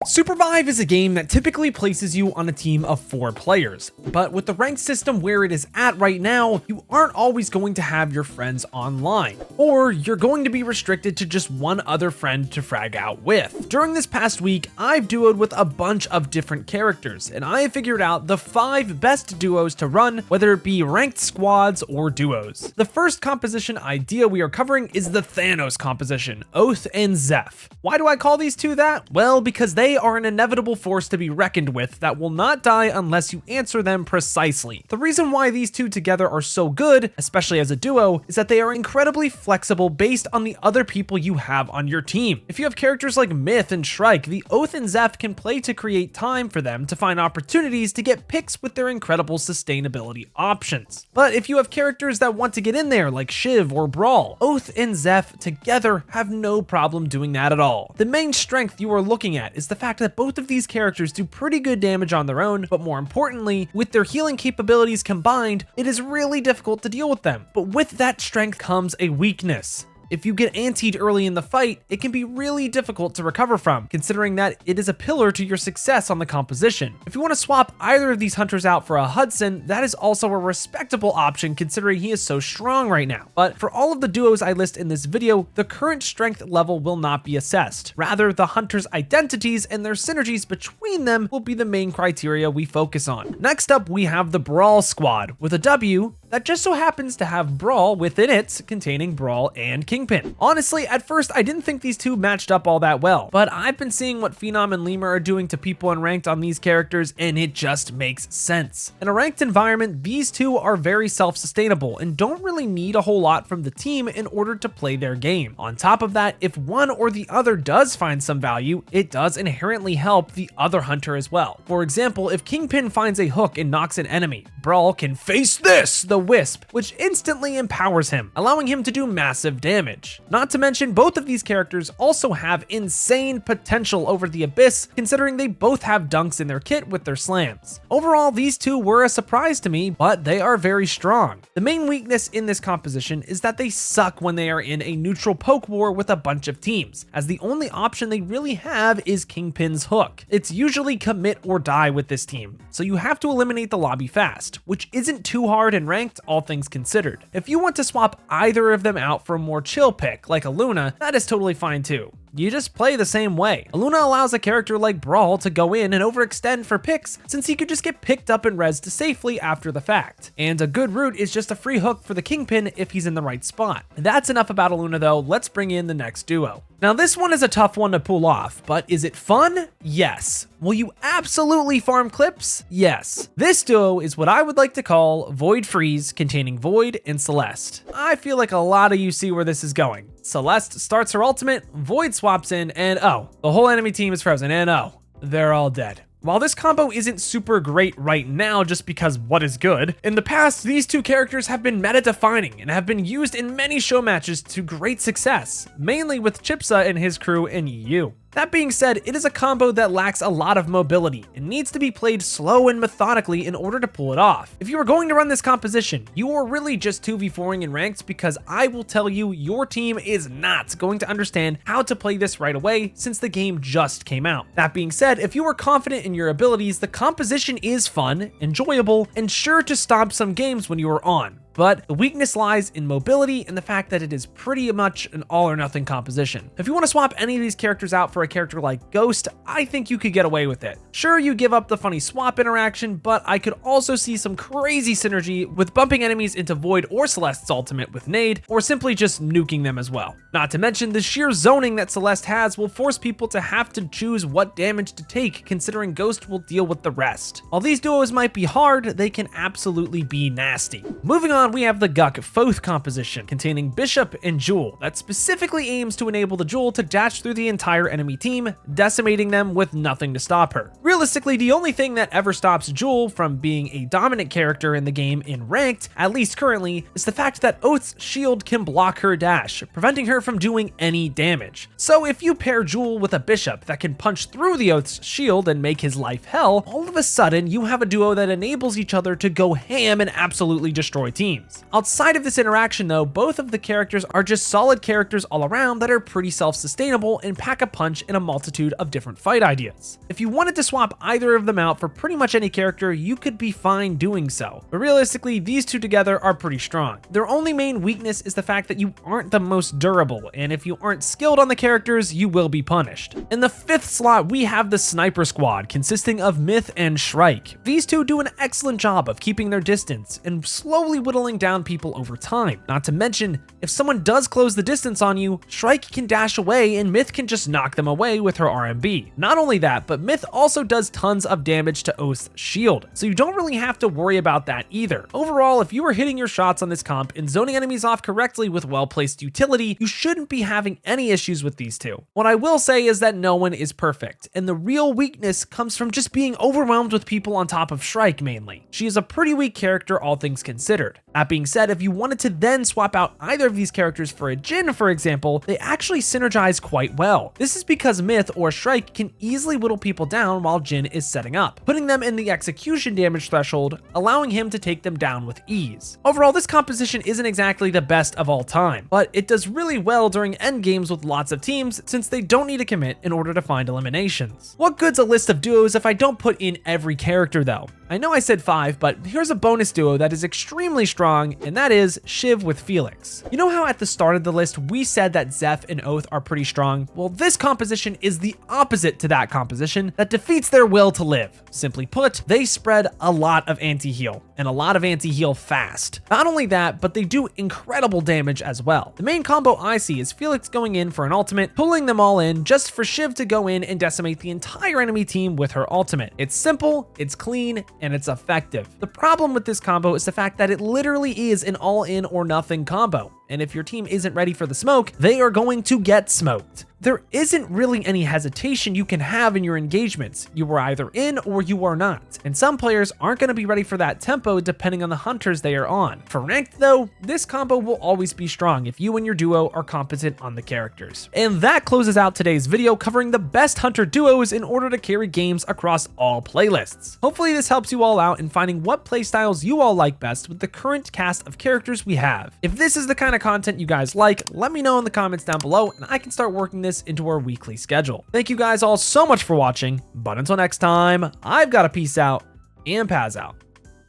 Supervive is a game that typically places you on a team of 4 players, but with the ranked system where it is at right now, you aren't always going to have your friends online, or you're going to be restricted to just one other friend to frag out with. During this past week, I've duoed with a bunch of different characters, and I have figured out the 5 best duos to run, whether it be ranked squads or duos. The first composition idea we are covering is the Thanos composition, Oath and Zeph. Why do I call these two that? Well, because they are an inevitable force to be reckoned with that will not die unless you answer them precisely. The reason why these two together are so good, especially as a duo, is that they are incredibly flexible based on the other people you have on your team. If you have characters like Myth and Shrike, the Oath and Zeph can play to create time for them to find opportunities to get picks with their incredible sustainability options. But if you have characters that want to get in there like Shiv or Brawl, Oath and Zeph together have no problem doing that at all. The main strength you are looking at is the fact that both of these characters do pretty good damage on their own, but more importantly, with their healing capabilities combined, it is really difficult to deal with them. But with that strength comes a weakness. If you get antied early in the fight, it can be really difficult to recover from, considering that it is a pillar to your success on the composition. If you want to swap either of these hunters out for a Hudson, that is also a respectable option considering he is so strong right now. But for all of the duos I list in this video, the current strength level will not be assessed. Rather, the hunters' identities and their synergies between them will be the main criteria we focus on. Next up, we have the Brawl squad, with a W that just so happens to have Brawl within it, containing Brawl and Kingpin. Honestly, at first I didn't think these two matched up all that well, but I've been seeing what Phenom and Lemur are doing to people in ranked on these characters, and it just makes sense. In a ranked environment, these two are very self-sustainable and don't really need a whole lot from the team in order to play their game. On top of that, if one or the other does find some value, it does inherently help the other hunter as well. For example, if Kingpin finds a hook and knocks an enemy, Brawl can face this, the Wisp, which instantly empowers him, allowing him to do massive damage. Not to mention, both of these characters also have insane potential over the Abyss, considering they both have dunks in their kit with their slams. Overall, these two were a surprise to me, but they are very strong. The main weakness in this composition is that they suck when they are in a neutral poke war with a bunch of teams, as the only option they really have is Kingpin's hook. It's usually commit or die with this team, so you have to eliminate the lobby fast, which isn't too hard in ranked, all things considered. If you want to swap either of them out for a more chill pick, like a Luna, that is totally fine too. You just play the same way. Luna allows a character like Brawl to go in and overextend for picks, since he could just get picked up and rezzed safely after the fact. And a good route is just a free hook for the Kingpin if he's in the right spot. That's enough about Luna though, let's bring in the next duo. Now this one is a tough one to pull off, but is it fun? Yes. Will you absolutely farm clips? Yes. This duo is what I would like to call Void Freeze, containing Void and Celeste. I feel like a lot of you see where this is going. Celeste starts her ultimate, Void swaps in, and oh, the whole enemy team is frozen, and oh, they're all dead. While this combo isn't super great right now just because what is good, in the past these two characters have been meta-defining and have been used in many show matches to great success, mainly with Chipsa and his crew in EU. That being said, it is a combo that lacks a lot of mobility and needs to be played slow and methodically in order to pull it off. If you are going to run this composition, you are really just 2v4ing in ranked, because I will tell you your team is not going to understand how to play this right away since the game just came out. That being said, if you are confident in your abilities, the composition is fun, enjoyable, and sure to stomp some games when you are on. But the weakness lies in mobility and the fact that it is pretty much an all or nothing composition. If you want to swap any of these characters out for a character like Ghost, I think you could get away with it. Sure, you give up the funny swap interaction, but I could also see some crazy synergy with bumping enemies into Void or Celeste's ultimate with Nade, or simply just nuking them as well. Not to mention, the sheer zoning that Celeste has will force people to have to choose what damage to take, considering Ghost will deal with the rest. While these duos might be hard, they can absolutely be nasty. Moving on, we have the Guk Foth composition, containing Bishop and Jewel, that specifically aims to enable the Jewel to dash through the entire enemy team, decimating them with nothing to stop her. Realistically, the only thing that ever stops Jewel from being a dominant character in the game in ranked, at least currently, is the fact that Oath's shield can block her dash, preventing her from doing any damage. So if you pair Jewel with a Bishop that can punch through the Oath's shield and make his life hell, all of a sudden you have a duo that enables each other to go ham and absolutely destroy teams. teams. Outside of this interaction though, both of the characters are just solid characters all around that are pretty self-sustainable and pack a punch in a multitude of different fight ideas. If you wanted to swap either of them out for pretty much any character, you could be fine doing so. But realistically, these two together are pretty strong. Their only main weakness is the fact that you aren't the most durable, and if you aren't skilled on the characters, you will be punished. In the 5th slot, we have the Sniper Squad, consisting of Myth and Shrike. These two do an excellent job of keeping their distance and slowly whittling down people over time. Not to mention, if someone does close the distance on you, Shrike can dash away and Myth can just knock them away with her RMB. Not only that, but Myth also does tons of damage to Oath's shield, so you don't really have to worry about that either. Overall, if you are hitting your shots on this comp and zoning enemies off correctly with well-placed utility, you shouldn't be having any issues with these two. What I will say is that no one is perfect, and the real weakness comes from just being overwhelmed with people on top of Shrike mainly. She is a pretty weak character, all things considered. That being said, if you wanted to then swap out either of these characters for a Jhin, for example, they actually synergize quite well. This is because Myth or Shrike can easily whittle people down while Jhin is setting up, putting them in the execution damage threshold, allowing him to take them down with ease. Overall, this composition isn't exactly the best of all time, but it does really well during endgames with lots of teams since they don't need to commit in order to find eliminations. What good's a list of duos if I don't put in every character though? I know I said 5, but here's a bonus duo that is extremely strong, and that is Shiv with Felix. You know how at the start of the list we said that Zeph and Oath are pretty strong? Well, this composition is the opposite to that composition that defeats their will to live. Simply put, they spread a lot of anti-heal, and a lot of anti-heal fast. Not only that, but they do incredible damage as well. The main combo I see is Felix going in for an ultimate, pulling them all in just for Shiv to go in and decimate the entire enemy team with her ultimate. It's simple, it's clean, and it's effective. The problem with this combo is the fact that it literally is an all-in or nothing combo, and if your team isn't ready for the smoke, they are going to get smoked. There isn't really any hesitation you can have in your engagements. You are either in or you are not, and some players aren't going to be ready for that tempo depending on the hunters they are on. For ranked though, this combo will always be strong if you and your duo are competent on the characters. And that closes out today's video covering the best hunter duos in order to carry games across all playlists. Hopefully this helps you all out in finding what playstyles you all like best with the current cast of characters we have. If this is the kind of content you guys like, let me know in the comments down below and I can start working this into our weekly schedule. Thank you guys all so much for watching, but until next time, I've got to peace out and Paz out.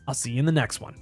I'll see you in the next one.